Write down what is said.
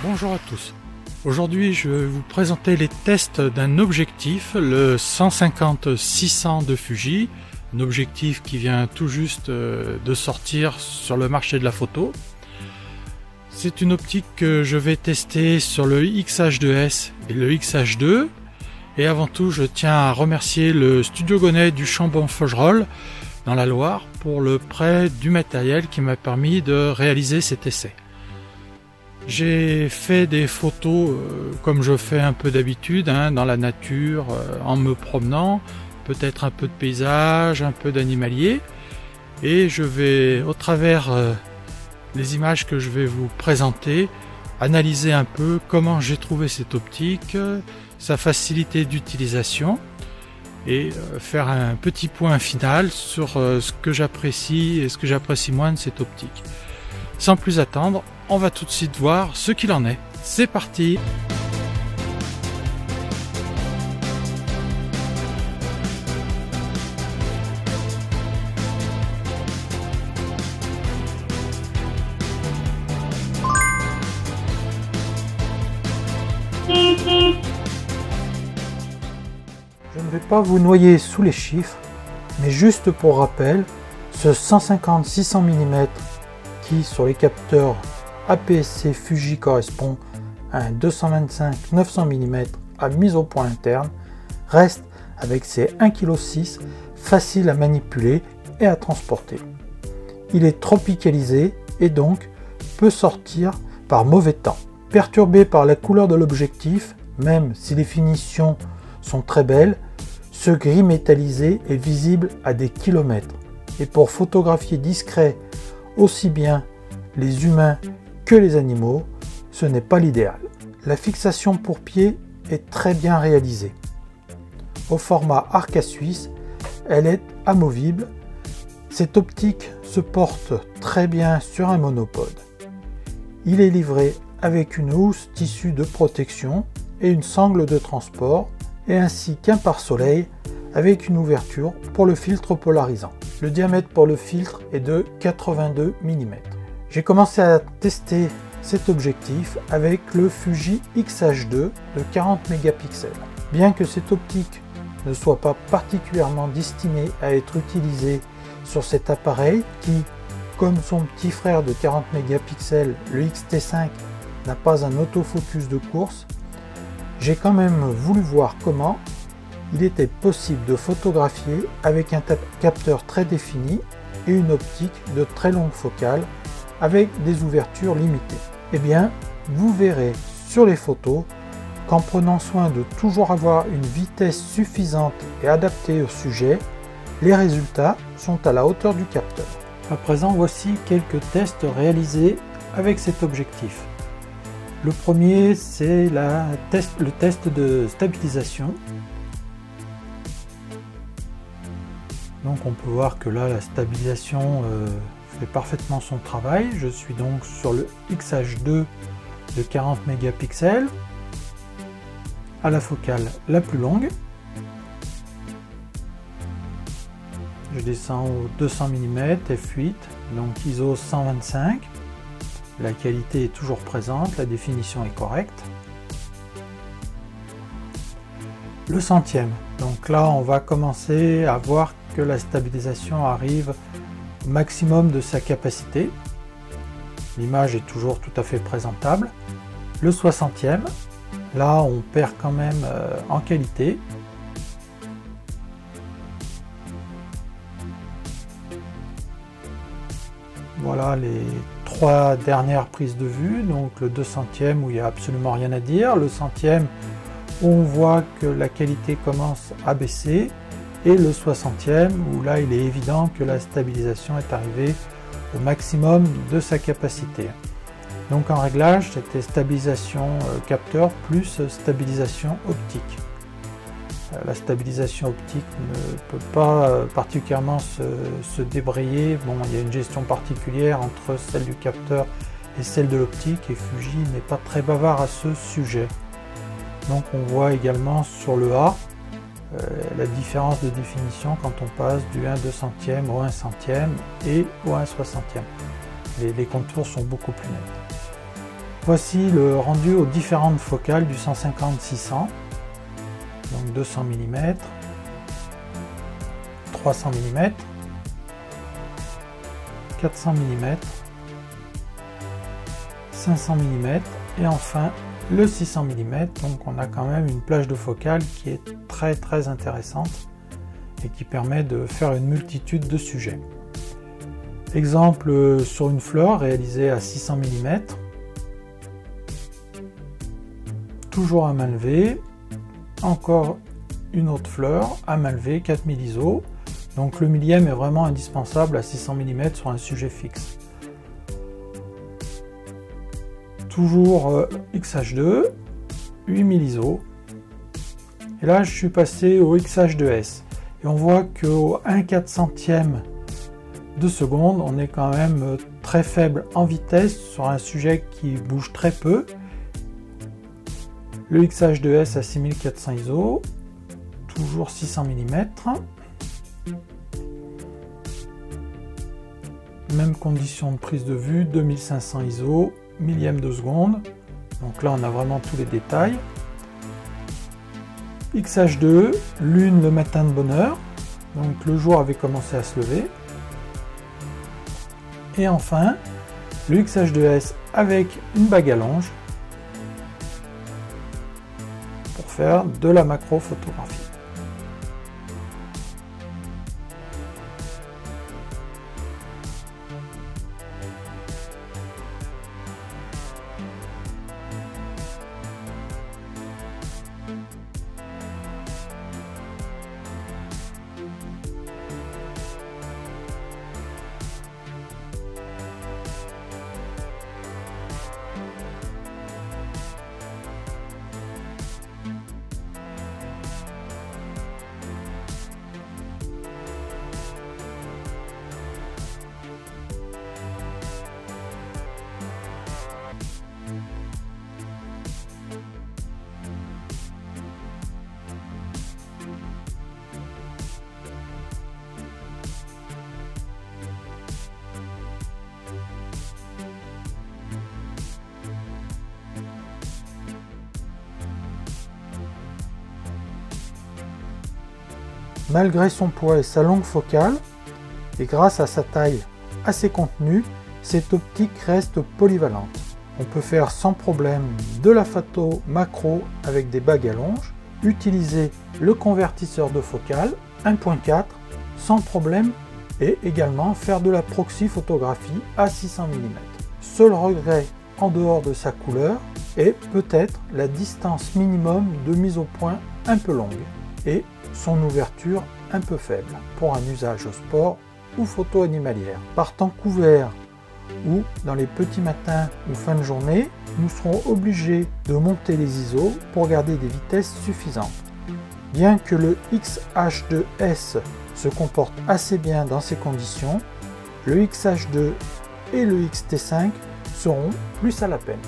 Bonjour à tous. Aujourd'hui, je vais vous présenter les tests d'un objectif, le 150-600 de Fuji, un objectif qui vient tout juste de sortir sur le marché de la photo. C'est une optique que je vais tester sur le X-H2S et le X-H2. Et avant tout, je tiens à remercier le Studio Gonnet du Chambon-Feugerolles dans la Loire pour le prêt du matériel qui m'a permis de réaliser cet essai. J'ai fait des photos comme je fais un peu d'habitude, dans la nature, en me promenant, peut-être un peu de paysage, un peu d'animalier. Et je vais, au travers les images que je vais vous présenter, analyser un peu comment j'ai trouvé cette optique, sa facilité d'utilisation et faire un petit point final sur ce que j'apprécie et ce que j'apprécie moins de cette optique. Sans plus attendre, on va tout de suite voir ce qu'il en est. C'est parti! Je ne vais pas vous noyer sous les chiffres, mais juste pour rappel, ce 150-600 mm qui sur les capteurs APS-C Fuji correspond à un 225-900 mm à mise au point interne, reste avec ses 1,6 kg facile à manipuler et à transporter. Il est tropicalisé et donc peut sortir par mauvais temps. Perturbé par la couleur de l'objectif, même si les finitions sont très belles, ce gris métallisé est visible à des kilomètres. Et pour photographier discret aussi bien les humains que les animaux, ce n'est pas l'idéal. La fixation pour pied est très bien réalisée. Au format arc à suisse, elle est amovible. Cette optique se porte très bien sur un monopode. Il est livré avec une housse tissu de protection et une sangle de transport, et ainsi qu'un pare-soleil avec une ouverture pour le filtre polarisant. Le diamètre pour le filtre est de 82 mm. J'ai commencé à tester cet objectif avec le Fuji X-H2 de 40 mégapixels. Bien que cette optique ne soit pas particulièrement destinée à être utilisée sur cet appareil qui, comme son petit frère de 40 mégapixels, le X-T5, n'a pas un autofocus de course, j'ai quand même voulu voir comment il était possible de photographier avec un capteur très défini et une optique de très longue focale avec des ouvertures limitées. Eh bien, vous verrez sur les photos qu'en prenant soin de toujours avoir une vitesse suffisante et adaptée au sujet, les résultats sont à la hauteur du capteur. À présent, voici quelques tests réalisés avec cet objectif. Le premier, c'est le test de stabilisation. Donc on peut voir que là, la stabilisation fait parfaitement son travail. Je suis donc sur le X-H2 de 40 mégapixels à la focale la plus longue. Je descends au 200 mm f8, donc ISO 125. La qualité est toujours présente, la définition est correcte. Le centième, donc là on va commencer à voir que la stabilisation arrive au maximum de sa capacité. L'image est toujours tout à fait présentable. Le 60e, là on perd quand même en qualité. Voilà les trois dernières prises de vue, donc le 200e où il n'y a absolument rien à dire, le 100e où on voit que la qualité commence à baisser, et le 60e où là il est évident que la stabilisation est arrivée au maximum de sa capacité. Donc en réglage, c'était stabilisation capteur plus stabilisation optique. La stabilisation optique ne peut pas particulièrement se débrayer. Bon, il y a une gestion particulière entre celle du capteur et celle de l'optique, et Fuji n'est pas très bavard à ce sujet. Donc on voit également sur le A la différence de définition quand on passe du 1/200e au 1/100e et au 1/60e. Les contours sont beaucoup plus nets. Voici le rendu aux différentes focales du 150-600, donc 200 mm, 300 mm, 400 mm, 500 mm et enfin le 600 mm. Donc on a quand même une plage de focale qui est très intéressante et qui permet de faire une multitude de sujets. Exemple sur une fleur réalisée à 600 mm, toujours à main levée, encore une autre fleur à main levée, 4000 ISO. Donc le millième est vraiment indispensable à 600 mm sur un sujet fixe. Toujours XH2, 8000 ISO. Et là je suis passé au XH2S. Et on voit qu'au 1/400e de seconde, on est quand même très faible en vitesse sur un sujet qui bouge très peu. Le XH2S à 6400 ISO, toujours 600 mm. Même condition de prise de vue, 2500 ISO, millième de seconde. Donc là on a vraiment tous les détails. XH2, lune le matin de bonne heure, donc le jour avait commencé à se lever. Et enfin, le XH2S avec une bague à longe pour faire de la macro-photographie. Malgré son poids et sa longue focale, et grâce à sa taille assez contenue, cette optique reste polyvalente. On peut faire sans problème de la photo macro avec des bagues à longe, utiliser le convertisseur de focale 1.4 sans problème et également faire de la proxy photographie à 600 mm. Seul regret en dehors de sa couleur est peut-être la distance minimum de mise au point un peu longue et son ouverture un peu faible pour un usage au sport ou photo animalière. Par temps couvert ou dans les petits matins ou fin de journée, nous serons obligés de monter les ISO pour garder des vitesses suffisantes. Bien que le XH2S se comporte assez bien dans ces conditions, le XH2 et le XT5 seront plus à la peine.